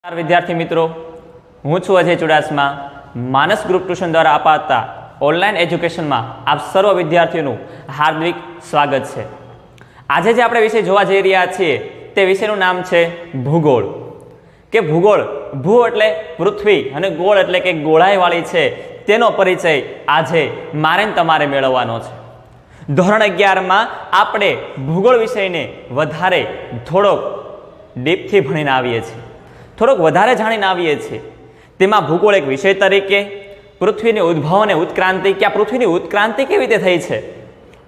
નમસ્કાર વિદ્યાર્થી મિત્રો, હું છું અજય ચુડાસમા. માનસ ગ્રુપ ટ્યુશન દ્વારા અપાતા ઓનલાઈન એજ્યુકેશનમાં આપ સર્વ વિદ્યાર્થીઓનું હાર્દિક સ્વાગત છે. આજે જે આપણે વિષય જોવા જઈ રહ્યા છીએ તે વિષયનું નામ છે ભૂગોળ. કે ભૂગોળ, ભૂ એટલે પૃથ્વી અને ગોળ એટલે કે ગોળાઈવાળી છે, તેનો પરિચય આજે મારે ને તમારે મેળવવાનો છે. ધોરણ 11માં આપણે ભૂગોળ વિષયને વધારે થોડોક ડીપથી ભણીને આવીએ છીએ, થોડોક વધારે જાણીને આવીએ છીએ. તેમાં ભૂગોળ એક વિષય તરીકે પૃથ્વીની ઉદ્ભવ અને ઉત્ક્રાંતિ, કે આ પૃથ્વીની ઉત્ક્રાંતિ કેવી રીતે થઈ છે,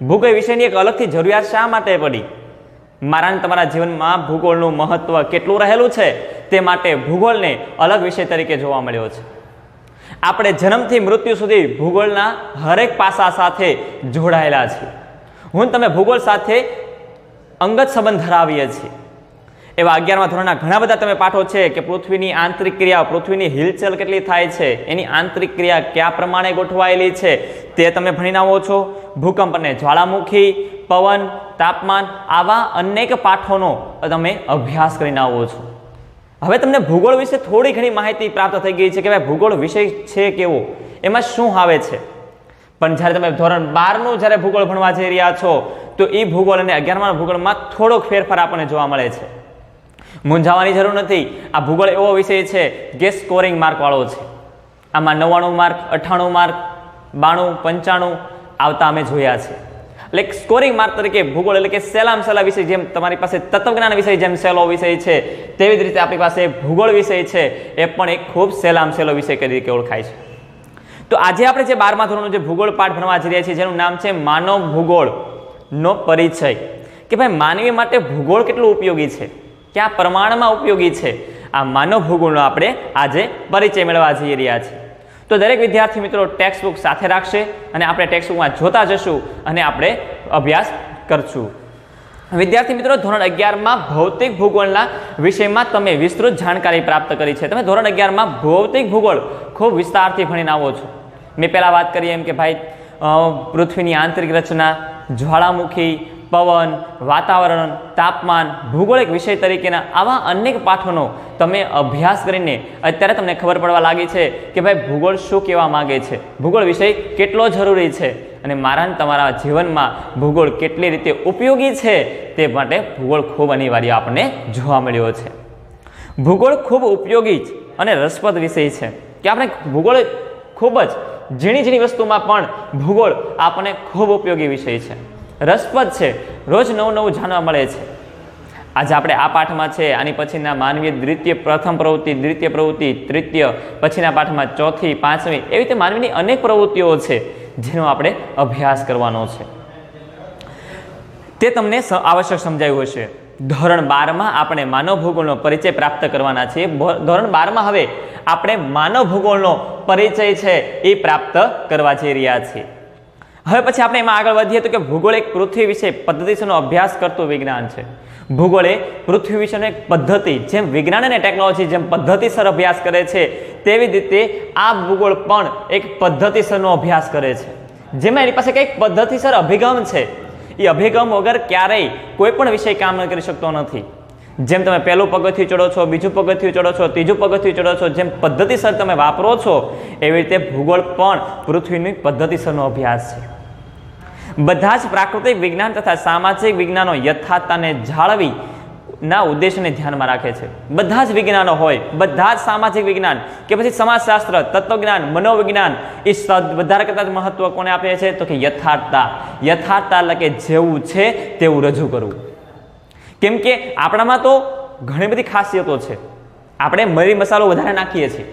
ભૂગોળ વિષયની એક અલગથી જરૂરિયાત શા માટે પડી, મારા અને તમારા જીવનમાં ભૂગોળનું મહત્વ કેટલું રહેલું છે, તે માટે ભૂગોળને અલગ વિષય તરીકે જોવા મળ્યો છે. આપણે જન્મથી મૃત્યુ સુધી ભૂગોળના હરેક પાસા સાથે જોડાયેલા છીએ. હું તમે ભૂગોળ સાથે અંગત સંબંધ ધરાવીએ છીએ. એવા 11મા ધોરણના ઘણા બધા તમે પાઠો છે કે પૃથ્વીની આંતરિક ક્રિયા, પૃથ્વીની હિલચાલ કેટલી થાય છે, એની આંતરિક ક્રિયા કયા પ્રમાણે ગોઠવાયેલી છે તે તમે ભણીને આવો છો. ભૂકંપ અને જ્વાળામુખી, પવન, તાપમાન, આવા અનેક પાઠોનો તમે અભ્યાસ કરીને આવો છો. હવે તમને ભૂગોળ વિશે થોડી ઘણી માહિતી પ્રાપ્ત થઈ ગઈ છે કે ભાઈ ભૂગોળ વિષય છે કેવો, એમાં શું આવે છે. પણ જ્યારે તમે ધોરણ 12નું જ્યારે ભૂગોળ ભણવા જઈ રહ્યા છો તો એ ભૂગોળ અને 11મા ભૂગોળમાં થોડોક ફેરફાર આપણને જોવા મળે છે. મૂંઝાવાની જરૂર નથી. આ ભૂગોળ એવો વિષય છે કે સ્કોરિંગ માર્ક વાળો છે. આમાં 99 માર્ક, 98 માર્ક, 92, 95 આવતા અમે જોયા છે. એટલે સ્કોરિંગ માર્ક તરીકે ભૂગોળ એટલે કે સહેલામાં સહેલા વિષય, જેમ તમારી પાસે તત્વજ્ઞાન વિષય જેમ સહેલો વિષય છે, તેવી જ રીતે આપણી પાસે ભૂગોળ વિષય છે, એ પણ એક ખૂબ સહેલામાં સહેલો વિષય તરીકે ઓળખાય છે. તો આજે આપણે જે 12મા ધોરણનો જે ભૂગોળ પાઠ ભણવા જઈ રહ્યા છીએ, જેનું નામ છે માનવ ભૂગોળનો પરિચય, કે ભાઈ માનવી માટે ભૂગોળ કેટલું ઉપયોગી છે, કયા પ્રમાણમાં ઉપયોગી છે, આ માનવ ભૂગોળનો આપણે આજે પરિચય મેળવવા જઈ રહ્યા છીએ. તો દરેક વિદ્યાર્થી મિત્રો ટેક્સ્ટબુક સાથે રાખશે અને આપણે ટેક્સ્ટબુકમાં જોતા જશું અને આપણે અભ્યાસ કરશું. વિદ્યાર્થી મિત્રો, ધોરણ 11માં ભૌતિક ભૂગોળના વિષયમાં તમે વિસ્તૃત જાણકારી પ્રાપ્ત કરી છે. તમે ધોરણ 11માં ભૌતિક ભૂગોળ ખૂબ વિસ્તારથી ભણીને આવો છો. મેં પહેલાં વાત કરી એમ કે ભાઈ પૃથ્વીની આંતરિક રચના, જ્વાળામુખી, પવન, વાતાવરણ, તાપમાન, ભૂગોળ એક વિષય તરીકેના આવા અનેક પાઠોનો તમે અભ્યાસ કરીને અત્યારે તમને ખબર પડવા લાગી છે કે ભાઈ ભૂગોળ શું કહેવા માંગે છે, ભૂગોળ વિષય કેટલો જરૂરી છે અને મારા ને તમારા જીવનમાં ભૂગોળ કેટલી રીતે ઉપયોગી છે, તે માટે ભૂગોળ ખૂબ અનિવાર્ય આપણને જોવા મળ્યો છે. ભૂગોળ ખૂબ ઉપયોગી અને રસપ્રદ વિષય છે કે આપણે ભૂગોળ ખૂબ જ ઝીણી ઝીણી વસ્તુમાં પણ ભૂગોળ આપણને ખૂબ ઉપયોગી વિષય છે, રસપ્રદ છે, રોજ નવું નવું જાણવા મળે છે. આજે આપણે આ પાઠમાં છે, આની પછીના માનવીય દ્વિતીય, પ્રથમ પ્રવૃત્તિ, દ્વિતીય પ્રવૃત્તિ, તૃતીય, પછીના પાઠમાં ચોથી, પાંચમી, એવી રીતે માનવીની અનેક પ્રવૃત્તિઓ છે જેનો આપણે અભ્યાસ કરવાનો છે. તે તમને આવશ્યક સમજાયું હશે. ધોરણ 12માં આપણે માનવ ભૂગોળનો પરિચય પ્રાપ્ત કરવાના છીએ. ધોરણ 12માં હવે આપણે માનવ ભૂગોળનો પરિચય છે એ પ્રાપ્ત કરવા જઈ રહ્યા છીએ. હવે પછી આપણે એમાં આગળ વધીએ તો કે ભૂગોળ એક પૃથ્વી વિશે પદ્ધતિસરનો અભ્યાસ કરતું વિજ્ઞાન છે. ભૂગોળ એ પૃથ્વી વિશેનો એક પદ્ધતિ, જેમ વિજ્ઞાન અને ટેકનોલોજી જેમ પદ્ધતિસર અભ્યાસ કરે છે, તેવી જ રીતે આ ભૂગોળ પણ એક પદ્ધતિસરનો અભ્યાસ કરે છે, જેમાં એની પાસે કંઈક પદ્ધતિસર અભિગમ છે. એ અભિગમ વગર ક્યારેય કોઈ પણ વિષય કામ ન કરી શકતો નથી. જેમ તમે પહેલું પગથિયું ચડો છો, બીજું પગથિયું ચડો છો, ત્રીજું પગથિયું ચડો છો, જેમ પદ્ધતિસર તમે વાપરો છો, એવી રીતે ભૂગોળ પણ પૃથ્વીની પદ્ધતિસરનો અભ્યાસ છે. બધા જ પ્રાકૃતિક વિજ્ઞાન તથા સામાજિક વિજ્ઞાનો યથાર્થતાને જાળવી ના ઉદ્દેશને ધ્યાનમાં રાખે છે. બધા જ વિજ્ઞાનો હોય, બધા જ સામાજિક વિજ્ઞાન કે પછી સમાજશાસ્ત્ર, તત્વજ્ઞાન, મનોવિજ્ઞાન, એ વધારે કરતાં મહત્વ કોને આપે છે તો કે યથાર્થતા. યથાર્થતા એટલે કે જેવું છે તેવું રજૂ કરવું. કેમ કે આપણામાં તો ઘણી બધી ખાસિયતો છે. આપણે મરી મસાલો વધારે નાખીએ છીએ.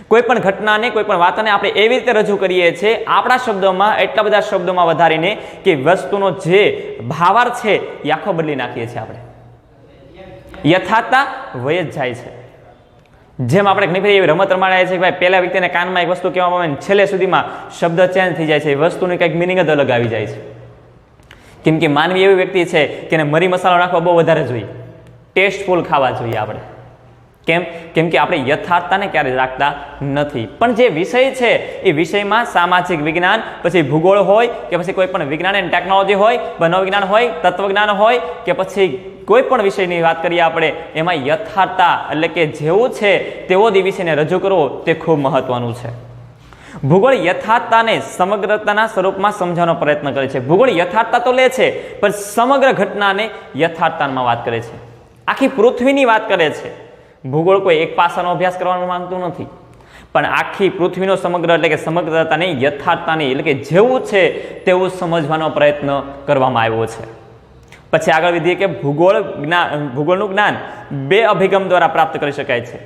કોઈ પણ ઘટનાને, કોઈ પણ વાતને આપણે એવી રીતે રજૂ કરીએ છીએ આપણા શબ્દોમાં, એટલા બધા શબ્દોમાં વધારીને કે વસ્તુનો જે ભાવાર્થ છે એ આખો બદલી નાખીએ છીએ. આપણે યથાર્થતા વય જ જાય છે. જેમ આપણે ઘણી બધી એવી રમત રમાડ્યા છે કે ભાઈ પહેલા વ્યક્તિને કાનમાં એક વસ્તુ કહેવામાં આવે ને છેલ્લે સુધીમાં શબ્દ ચેન્જ થઈ જાય છે, વસ્તુની કંઈક મિનિંગ જ અલગ આવી જાય છે. કેમ કે માનવી એવી વ્યક્તિ છે કે એને મરી મસાલો નાખવા બહુ વધારે જોઈએ, ટેસ્ટફુલ ખાવા જોઈએ આપણે. કેમ કે આપણે યથાર્થતાને ક્યારે રાખતા નથી. પણ જે વિષય છે એ વિષયમાં સામાજિક વિજ્ઞાન, પછી ભૂગોળ હોય કે પછી કોઈ પણ વિજ્ઞાન અને ટેકનોલોજી હોય, મનોવિજ્ઞાન હોય, તત્વજ્ઞાન હોય કે પછી કોઈ પણ વિષયની વાત કરીએ આપણે એમાં યથાર્થતા એટલે કે જેવું છે તેવો જ વિષયને રજૂ કરવો તે ખૂબ મહત્વનું છે. ભૂગોળ યથાર્થતાને સમગ્રતાના સ્વરૂપમાં સમજાવવાનો પ્રયત્ન કરે છે. ભૂગોળ યથાર્થતા તો લે છે પણ સમગ્ર ઘટનાને યથાર્થતામાં વાત કરે છે, આખી પૃથ્વીની વાત કરે છે. ભૂગોળ કોઈ એક પાસાનો અભ્યાસ કરવાનું માંગતું નથી, પણ આખી પૃથ્વીનો સમગ્ર એટલે કે સમગ્રતાને યથાર્થતાની એટલે કે જેવું છે તેવું સમજવાનો પ્રયત્ન કરવામાં આવ્યો છે. પછી આગળ વધીએ કે ભૂગોળનું જ્ઞાન બે અભિગમ દ્વારા પ્રાપ્ત કરી શકાય છે.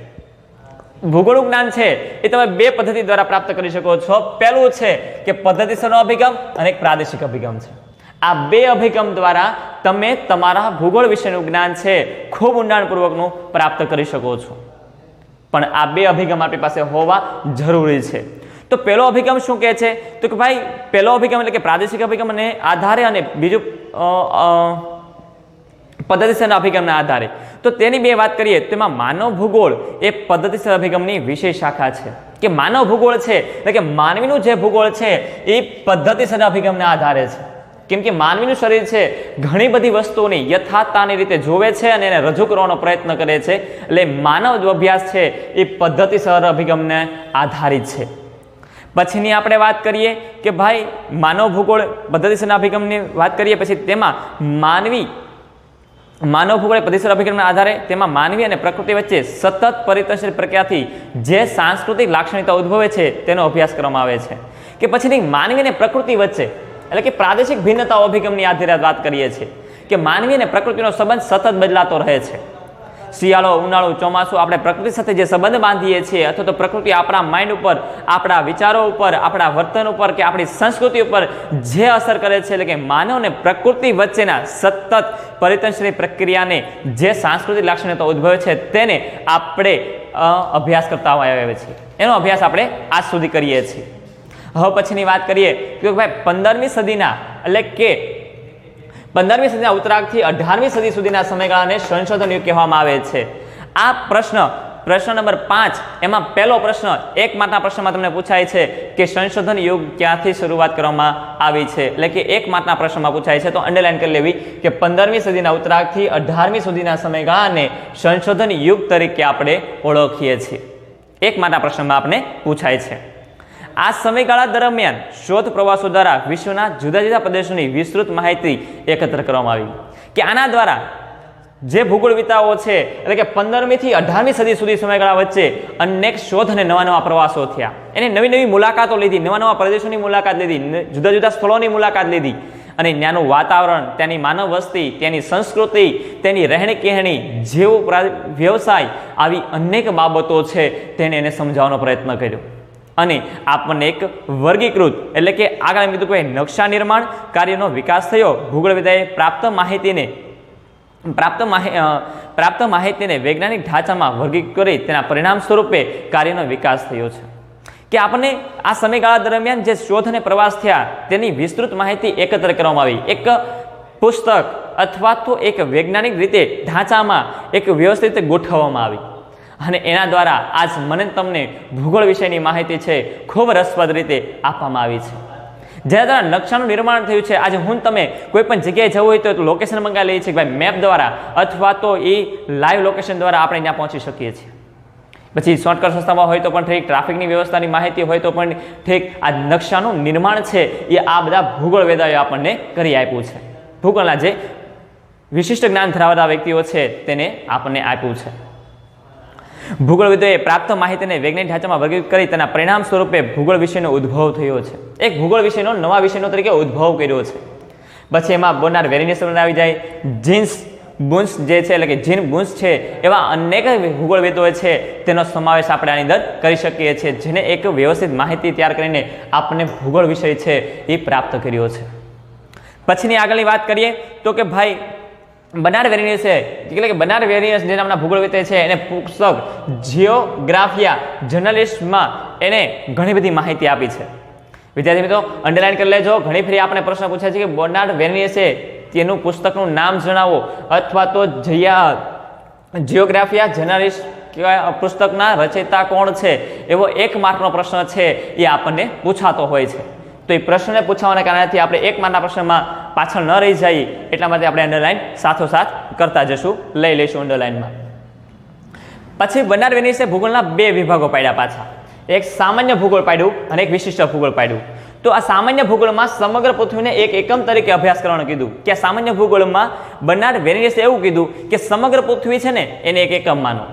ભૂગોળનું જ્ઞાન છે એ તમે બે પદ્ધતિ દ્વારા પ્રાપ્ત કરી શકો છો. પહેલું છે કે પદ્ધતિસરનો અભિગમ અને એક પ્રાદેશિક અભિગમ છે. આ બે અભિગમ દ્વારા તમે તમારા ભૂગોળ વિશેનું જ્ઞાન છે ખૂબ ઊંડાણપૂર્વકનું પ્રાપ્ત કરી શકો છો, પણ આ બે અભિગમ આપણી પાસે હોવા જરૂરી છે. તો પહેલો અભિગમ શું કહે છે? તો કે ભાઈ પહેલો અભિગમ એટલે કે પ્રાદેશિક અભિગમને આધારે અને બીજું પદ્ધતિસરના અભિગમના આધારે. તો તેની બે વાત કરીએ તો એમાં માનવ ભૂગોળ એ પદ્ધતિસર અભિગમની વિશેષ શાખા છે. કે માનવ ભૂગોળ છે એટલે કે માનવીનું જે ભૂગોળ છે એ પદ્ધતિસર અભિગમના આધારે છે. કેમ કે માનવીનું શરીર છે ઘણી બધી વસ્તુઓની યથાર્થતાની રીતે જોવે છે અને એને રજૂ કરવાનો પ્રયત્ન કરે છે. એટલે માનવ અભ્યાસ છે એ પદ્ધતિસર અભિગમને આધારિત છે. પછીની આપણે વાત કરીએ કે ભાઈ માનવ ભૂગોળ પદ્ધતિસરના અભિગમની વાત કરીએ, પછી તેમાં માનવ ભૂગોળ પદ્ધતિસર અભિગમના આધારે તેમાં માનવી અને પ્રકૃતિ વચ્ચે સતત પરિવર્તનશીલ પ્રક્રિયાથી જે સાંસ્કૃતિક લાક્ષણિકતા ઉદ્ભવે છે તેનો અભ્યાસ કરવામાં આવે છે. કે પછીની માનવી અને પ્રકૃતિ વચ્ચે એટલે કે પ્રાદેશિક ભિન્નતાઓ અભિગમની આધારે વાત કરીએ છીએ કે માનવી અને પ્રકૃતિનો સંબંધ સતત બદલાતો રહે છે. શિયાળો, ઉનાળો, ચોમાસું આપણે પ્રકૃતિ સાથે જે સંબંધ બાંધીએ છીએ અથવા તો પ્રકૃતિ આપણા માઇન્ડ ઉપર, આપણા વિચારો ઉપર, આપણા વર્તન ઉપર કે આપણી સંસ્કૃતિ ઉપર જે અસર કરે છે એટલે કે માનવ અને પ્રકૃતિ વચ્ચેના સતત પરિવર્તનશીલ પ્રક્રિયાને જે સાંસ્કૃતિક લાક્ષણિકતા ઉદ્ભવે છે તેને આપણે અભ્યાસ કરતા આવ્યા છીએ. એનો અભ્યાસ આપણે આજ સુધી કરીએ છીએ. હવે પછીની વાત કરીએ કે ભાઈ 15મી સદીના એટલે કે 15મી સદીના ઉત્તરાર્ધથી 18મી સદી સુધીના સમયગાળાને સંશોધન યુગ કહેવામાં આવે છે. આ પ્રશ્ન નંબર 5 એમાં પહેલો પ્રશ્ન 1 માર્કના પ્રશ્નમાં તમને પૂછાય છે કે સંશોધન યુગ ક્યાંથી શરૂઆત કરવામાં આવી છે. એટલે કે 1 માર્કના પ્રશ્નમાં પૂછાય છે, તો અંડરલાઈન કરી લેવી કે 15મી સદીના ઉત્તરાર્ધથી 18મી સુધીના સમયગાળાને સંશોધન યુગ તરીકે આપણે ઓળખીએ છીએ. 1 માર્કના પ્રશ્નમાં આપણે પૂછાય છે. આ સમયગાળા દરમિયાન શોધ પ્રવાસો દ્વારા વિશ્વના જુદા જુદા પ્રદેશોની વિસ્તૃત માહિતી એકત્ર કરવામાં આવી. કે આના દ્વારા જે ભૂગોળવિદાઓ છે એટલે કે 15મી થી 18મી સદી સુધી સમયગાળા વચ્ચે અનેક શોધ અને નવા નવા પ્રવાસો થયા. એને નવી નવી મુલાકાતો લીધી, નવા નવા પ્રદેશોની મુલાકાત લીધી, જુદા જુદા સ્થળોની મુલાકાત લીધી અને ત્યાંનું વાતાવરણ, ત્યાંની માનવ વસ્તી, ત્યાંની સંસ્કૃતિ, તેની રહેણી કહેણી, જેવો વ્યવસાય, આવી અનેક બાબતો છે તેને એને સમજાવવાનો પ્રયત્ન કર્યો. અને આપણને એક વર્ગીકૃત એટલે કે આગળ એમ કીધું કે નકશા નિર્માણ કાર્યનો વિકાસ થયો. ભૂગોળવિદાએ પ્રાપ્ત માહિતીને વૈજ્ઞાનિક ઢાંચામાં વર્ગીકૃત કરી તેના પરિણામ સ્વરૂપે કાર્યનો વિકાસ થયો છે. કે આપણને આ સમયગાળા દરમિયાન જે શોધ અને પ્રવાસ થયા તેની વિસ્તૃત માહિતી એકત્ર કરવામાં આવી. એક પુસ્તક અથવા તો એક વૈજ્ઞાનિક રીતે ઢાંચામાં એક વ્યવસ્થિત ગોઠવવામાં આવી અને એના દ્વારા આજ મને તમને ભૂગોળ વિષયની માહિતી છે ખૂબ રસપ્રદ રીતે આપવામાં આવી છે. જેના દ્વારા નકશાનું નિર્માણ થયું છે. આજે હું તમે કોઈ પણ જગ્યાએ જવું હોય તો લોકેશન મંગાવી લઈએ છીએ ભાઈ મેપ દ્વારા અથવા તો એ લાઈવ લોકેશન દ્વારા આપણે ત્યાં પહોંચી શકીએ છીએ. પછી શોર્ટકટ રસ્તામાં હોય તો પણ ઠીક, ટ્રાફિકની વ્યવસ્થાની માહિતી હોય તો પણ ઠીક, આ નકશાનું નિર્માણ છે એ આ બધા ભૂગોળ વેદાઓએ આપણને કરી આપ્યું છે. ભૂગોળના જે વિશિષ્ટ જ્ઞાન ધરાવતા વ્યક્તિઓ છે તેને આપણને આપ્યું છે. ભૂગોળવિદોએ પ્રાપ્ત માહિતીને વૈજ્ઞાનિક ઢાંચામાં વર્ગીકૃત કરી તેના પરિણામ સ્વરૂપે ભૂગોળ વિષયનો ઉદ્ભવ થયો છે. એક ભૂગોળ વિષયનો નવા વિષયનો તરીકે ઉદ્ભવ કર્યો છે. પછી એમાં બોનાર વેરિનેસ આવી જાય, જીન્સ બુન્સ જે છે એટલે કે જીન બુન્સ છે, એવા અનેક ભૂગોળવિદો છે તેનો સમાવેશ આપણે આની અંદર કરી શકીએ છીએ, જેને એક વ્યવસ્થિત માહિતી તૈયાર કરીને આપણને ભૂગોળ વિષય છે એ પ્રાપ્ત કર્યો છે. પછીની આગળની વાત કરીએ તો કે ભાઈ બનાર વેરિયસ છે એટલે કે બનાર વેરિયસ જે નામના ભૂગોળવિદ છે એને પુસ્તક જિયોગ્રાફિયા જર્નલિસ્ટમાં એને ઘણી બધી માહિતી આપી છે. વિદ્યાર્થી મિત્રો અંડરલાઈન કરી લેજો. ઘણી ફરી આપણે પ્રશ્ન પૂછાય છે કે બોનાર્ડ વેરિયસે તેનું પુસ્તકનું નામ જણાવો અથવા તો જિયોગ્રાફિયા જર્નલિસ્ટ પુસ્તકના રચયિતા કોણ છે એવો 1 માર્કનો પ્રશ્ન છે એ આપણને પૂછાતો હોય છે. તો એ પ્રશ્નને પૂછવાના કારણેથી આપણે એક માર્કના પ્રશ્નમાં પાછળ ન રહી જઈએ એટલા માટે આપણે અંડરલાઈન સાથોસાથ કરતા જશું, લઈ લઈશું અંડરલાઈનમાં. પછી બર્નાર્ડ વેનિસે ભૂગોળના બે વિભાગો પાડ્યા પાછા, એક સામાન્ય ભૂગોળ પાડ્યું અને એક વિશિષ્ટ ભૂગોળ પાડ્યું. તો આ સામાન્ય ભૂગોળમાં સમગ્ર પૃથ્વીને એક એકમ તરીકે અભ્યાસ કરવાનું કીધું કે સામાન્ય ભૂગોળમાં બર્નાર્ડ વેનિસે એવું કીધું કે સમગ્ર પૃથ્વી છે ને એને એક એકમ માનો,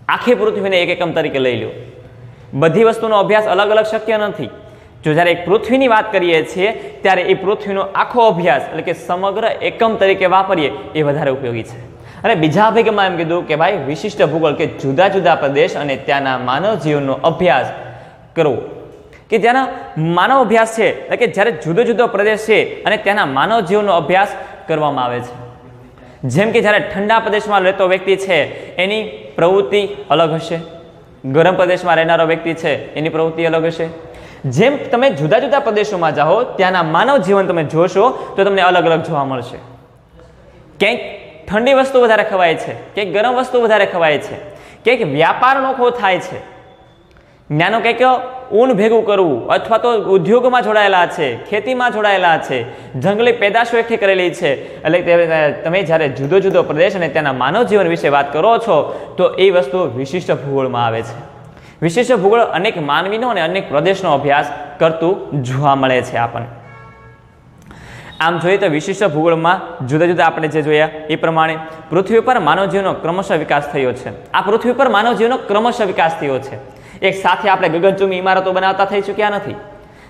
આખી પૃથ્વીને એક એકમ તરીકે લઈ લો. બધી વસ્તુનો અભ્યાસ અલગ અલગ શક્ય નથી. જો જ્યારે એક પૃથ્વીની વાત કરીએ છીએ ત્યારે એ પૃથ્વીનો આખો અભ્યાસ એટલે કે સમગ્ર એકમ તરીકે વાપરીએ એ વધારે ઉપયોગી છે. અને બીજા અભિગમમાં એમ કીધું કે ભાઈ વિશિષ્ટ ભૂગોળ કે જુદા જુદા પ્રદેશ અને ત્યાંના માનવ જીવનનો અભ્યાસ કરવો, કે ત્યાંના માનવ અભ્યાસ છે એટલે કે જ્યારે જુદો જુદો પ્રદેશ છે અને ત્યાંના માનવ જીવનનો અભ્યાસ કરવામાં આવે છે. જેમ કે જ્યારે ઠંડા પ્રદેશમાં રહેતો વ્યક્તિ છે એની પ્રવૃત્તિ અલગ હશે, ગરમ પ્રદેશમાં રહેનારો વ્યક્તિ છે એની પ્રવૃત્તિ અલગ હશે. જેમ તમે જુદા જુદા પ્રદેશોમાં જાઓ ત્યાંના માનવ જીવન તમે જોશો તો તમને અલગ અલગ જોવા મળશે. ક્યાંક ઠંડી વસ્તુ વધારે ખવાય છે, ક્યાંક ગરમ વસ્તુ વધારે ખવાય છે, ક્યાંક વ્યાપાર નોખો થાય છે, જ્ઞાનો કંઈક ઊન ભેગું કરવું અથવા તો ઉદ્યોગમાં જોડાયેલા છે, ખેતીમાં જોડાયેલા છે, જંગલી પેદાશો એકઠી કરેલી છે. એટલે તમે જ્યારે જુદો જુદો પ્રદેશ અને ત્યાંના માનવ જીવન વિશે વાત કરો છો તો એ વસ્તુ વિશિષ્ટ ભૂગોળમાં આવે છે. વિશિષ્ટ ભૂગોળ અનેક માનવીનો અને અનેક પ્રદેશનો અભ્યાસ કરતું જોવા મળે છે આપણને. આમ જોઈએ તો વિશિષ્ટ ભૂગોળમાં જુદા જુદા આપણે જે જોયા એ પ્રમાણે પૃથ્વી પર માનવ જીવનનો ક્રમશઃ વિકાસ થયો છે. આ પૃથ્વી પર માનવ જીવનનો ક્રમશઃ વિકાસ થયો છે. એક સાથે આપણે ગગનચુંબી ઇમારતો બનાવતા થઈ ચૂક્યા નથી.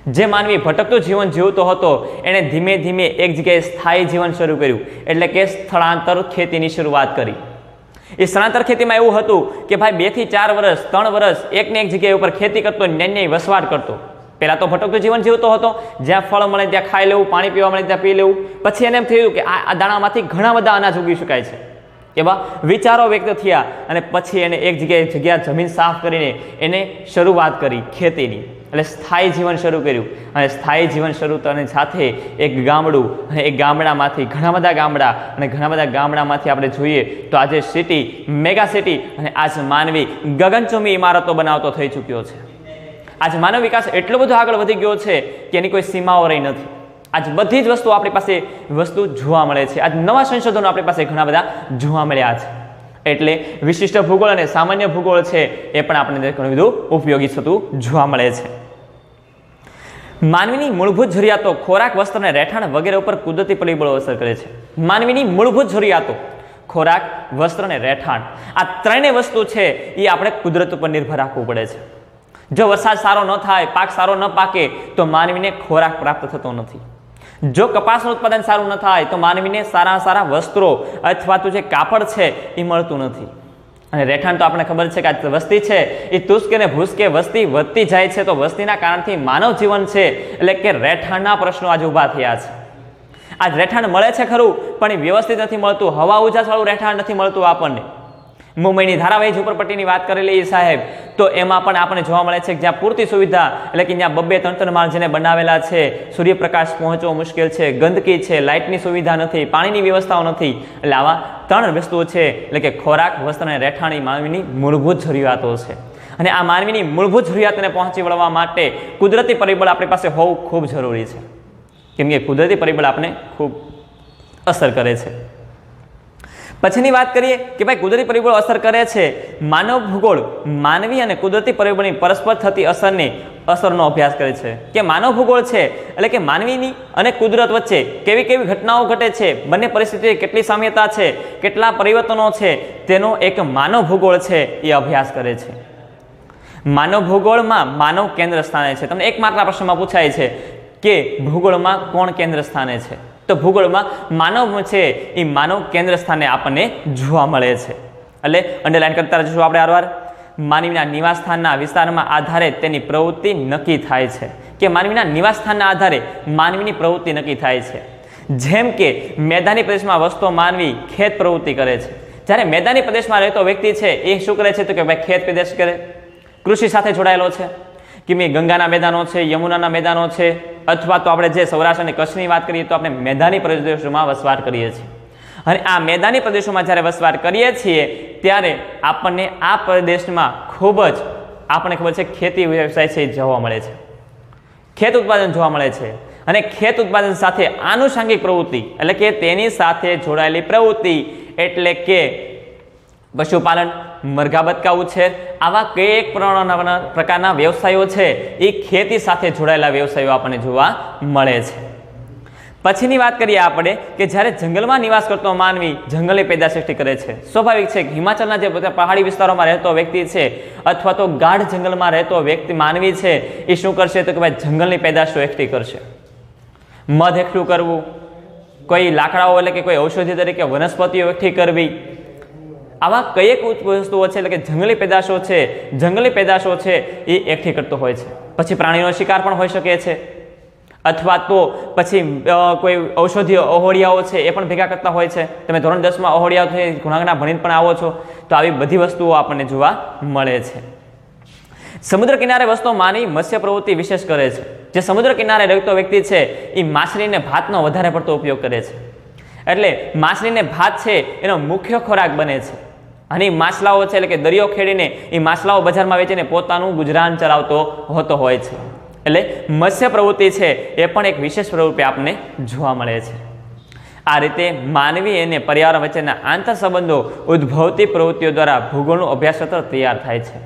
જે માનવી ભટકતું જીવન જીવતો હતો એણે ધીમે ધીમે એક જગ્યાએ સ્થાયી જીવન શરૂ કર્યું, એટલે કે સ્થળાંતર ખેતીની શરૂઆત કરી. એ સ્થળાંતર ખેતીમાં એવું હતું કે ભાઈ 2 થી 4 વર્ષ 3 વર્ષ એકને એક જગ્યાએ ઉપર ખેતી કરતો, ન્યાય વસવાટ કરતો. પહેલા તો ભટકતું જીવન જીવતો હતો, જ્યાં ફળ મળે ત્યાં ખાઈ લેવું, પાણી પીવા મળે ત્યાં પી લેવું. પછી એને એમ થયું કે આ દાણામાંથી ઘણા બધા અનાજ ઉગી શકાય છે. એવા વિચારો વ્યક્ત થયા અને પછી એને એક જગ્યાએ જમીન સાફ કરીને એને શરૂઆત કરી ખેતીની, એટલે સ્થાયી જીવન શરૂ કર્યું. અને સ્થાયી જીવન શરૂ થવાની સાથે એક ગામડું, અને એક ગામડામાંથી ઘણા બધા ગામડા, અને ઘણા બધા ગામડામાંથી આપણે જોઈએ તો આજે સિટી, મેગા સિટી, અને આજ માનવી ગગનચુંબી ઇમારતો બનાવતો થઈ ચૂક્યો છે. આજ માનવ વિકાસ એટલો બધો આગળ વધી ગયો છે કે એની કોઈ સીમાઓ રહી નથી. આજ બધી જ વસ્તુ આપણી પાસે જોવા મળે છે. આજ નવા સંશોધનો આપણી પાસે ઘણા બધા જોવા મળ્યા છે. એટલે વિશિષ્ટ ભૂગોળ અને સામાન્ય ભૂગોળ છે એ પણ આપણને ઘણું બધું ઉપયોગી થતું જોવા મળે છે. માનવીની મૂળભૂત જરૂરિયાતો ખોરાક, વસ્ત્ર અને રહેઠાણ વગેરે ઉપર કુદરતી પરિબળો અસર કરે છે. માનવીની મૂળભૂત જરૂરિયાતો ખોરાક, વસ્ત્ર અને રહેઠાણ, આ ત્રણેય વસ્તુ છે એ આપણે કુદરત ઉપર નિર્ભર રાખવું પડે છે. જો વરસાદ સારો ન થાય, પાક સારો ન પાકે તો માનવીને ખોરાક પ્રાપ્ત થતો નથી. જો કપાસનું ઉત્પાદન સારું ન થાય તો માનવીને સારા વસ્ત્રો અથવા તો જે કાપડ છે એ મળતું નથી. અને રહેઠાણ તો આપણને ખબર છે કે આ વસ્તી છે એ તુષ્કે ને ભૂસકે વસ્તી વધતી જાય છે, તો વસ્તીના કારણથી માનવ જીવન છે એટલે કે રહેઠાણના પ્રશ્નો આજે ઊભા થયા છે. આજ રહેઠાણ મળે છે ખરું, પણ એ વ્યવસ્થિત નથી મળતું. હવા ઉજાસવાળું રહેઠાણ નથી મળતું આપણને. મુંબઈની ધારાવાહી ઝૂંપડપટ્ટીની વાત કરેલી સાહેબ, તો એમાં પણ આપણને જોવા મળે છે કે જ્યાં પૂરતી સુવિધા એટલે કે જ્યાં 2-3 માળ જેને બનાવેલા છે, સૂર્યપ્રકાશ પહોંચવો મુશ્કેલ છે, ગંદકી છે, લાઇટની સુવિધા નથી, પાણીની વ્યવસ્થાઓ નથી. એટલે આવા 3 વસ્તુઓ છે એટલે કે ખોરાક, વસ્ત્ર અને રહેઠાણ એ માનવીની મૂળભૂત જરૂરિયાતો છે. અને આ માનવીની મૂળભૂત જરૂરિયાતને પહોંચી વળવા માટે કુદરતી પરિબળ આપણી પાસે હોવું ખૂબ જરૂરી છે, કેમ કે કુદરતી પરિબળ આપણે ખૂબ અસર કરે છે. પછીની વાત કરીએ કે ભાઈ કુદરતી પરિબળો અસર કરે છે. માનવ ભૂગોળ માનવી અને કુદરતી પરિબળની પરસ્પર થતી અસરનો અભ્યાસ કરે છે. કે માનવ ભૂગોળ છે એટલે કે માનવીની અને કુદરત વચ્ચે કેવી ઘટનાઓ ઘટે છે, બંને પરિસ્થિતિઓ કેટલી સામ્યતા છે, કેટલા પરિવર્તનો છે, તેનો એક માનવ ભૂગોળ છે એ અભ્યાસ કરે છે. માનવ ભૂગોળમાં માનવ કેન્દ્ર સ્થાને છે. તમને 1 માર્કના પ્રશ્નમાં પૂછાય છે કે ભૂગોળમાં કોણ કેન્દ્ર સ્થાને છે, તો ભૂગોળમાં માનવ છે એ માનવ કેન્દ્ર સ્થાને આપણને જોવા મળે છે. એટલે અંડરલાઈન કરતા રહીશું આપણે આરવાર. માનવીના નિવાસ સ્થાનના વિસ્તારમાં આધારે તેની પ્રવૃત્તિ નક્કી થાય છે. કે માનવીના નિવાસ સ્થાનના આધારે માનવીની પ્રવૃત્તિ નક્કી થાય છે. જેમ કે મેદાની પ્રદેશમાં વસતો માનવી ખેત પ્રવૃત્તિ કરે છે, જ્યારે મેદાની પ્રદેશમાં રહેતો વ્યક્તિ છે એ શું કરે છે તો કે ભાઈ ખેત પ્રદેશ કરે, કૃષિ સાથે જોડાયેલો છે. કે ગંગાના મેદાનો છે, યમુનાના મેદાનો છે, અથવા તો આપણે જે સૌરાષ્ટ્ર અને કચ્છની વાત કરીએ તો આપણે મેદાની પ્રદેશોમાં વસવાટ કરીએ છીએ. અને આ મેદાની પ્રદેશોમાં જ્યારે વસવાટ કરીએ છીએ ત્યારે આપણને આ પ્રદેશમાં ખૂબ જ આપણને ખબર છે ખેતી વ્યવસાય છે જોવા મળે છે. ખેત ઉત્પાદન જોવા મળે છે અને ખેત ઉત્પાદન સાથે આનુષંગિક પ્રવૃત્તિ એટલે કે તેની સાથે જોડાયેલી પ્રવૃત્તિ એટલે કે પશુપાલન, મરઘા બતકા ઉછેર, આવા કઈક પ્રકારના વ્યવસાયો છે એ ખેતી સાથે જોડાયેલા વ્યવસાયો આપણને જોવા મળે છે. પછીની વાત કરીએ આપણે કે જ્યારે જંગલમાં નિવાસ કરતો માનવી જંગલની પેદાશ એકઠી કરે છે. સ્વાભાવિક છે કે હિમાચલના જે બધા પહાડી વિસ્તારોમાં રહેતો વ્યક્તિ છે અથવા તો ગાઢ જંગલમાં રહેતો માનવી છે એ શું કરશે તો કે ભાઈ જંગલની પેદાશો એકઠી કરશે. મધ એકઠું કરવું, કોઈ લાકડાઓ એટલે કે કોઈ ઔષધિ તરીકે વનસ્પતિઓ એકઠી કરવી, આવા કઈક વસ્તુઓ છે એટલે કે જંગલી પેદાશો છે એ એકઠી કરતો હોય છે. પછી પ્રાણીનો શિકાર પણ હોઈ શકે છે અથવા તો પછી કોઈ ઔષધીય ઓહોળિયાઓ છે એ પણ ભેગા કરતા હોય છે. તમે ધોરણ 10માં ઓહોળિયાઓ ઘણા ભણીને પણ આવો છો તો આવી બધી વસ્તુઓ આપણને જોવા મળે છે. સમુદ્ર કિનારે વસતો માનવી મત્સ્ય પ્રવૃત્તિ વિશેષ કરે છે. જે સમુદ્ર કિનારે રહેતો વ્યક્તિ છે એ માછલીને ભાતનો વધારે પડતો ઉપયોગ કરે છે. એટલે માછલીને ભાત છે એનો મુખ્ય ખોરાક બને છે અને માછલાઓ છે એટલે કે દરિયો ખેડીને એ માછલાઓ બજારમાં વેચીને પોતાનું ગુજરાન ચલાવતો હોતો હોય છે. એટલે મત્સ્ય પ્રવૃત્તિ છે એ પણ એક વિશેષ પ્રવૃત્તિ આપણને જોવા મળે છે. આ રીતે માનવી અને પર્યાવરણ વચ્ચેના આંતર સંબંધો ઉદ્ભવતી પ્રવૃત્તિઓ દ્વારા ભૂગોળનું અભ્યાસક્ષેત્ર તૈયાર થાય છે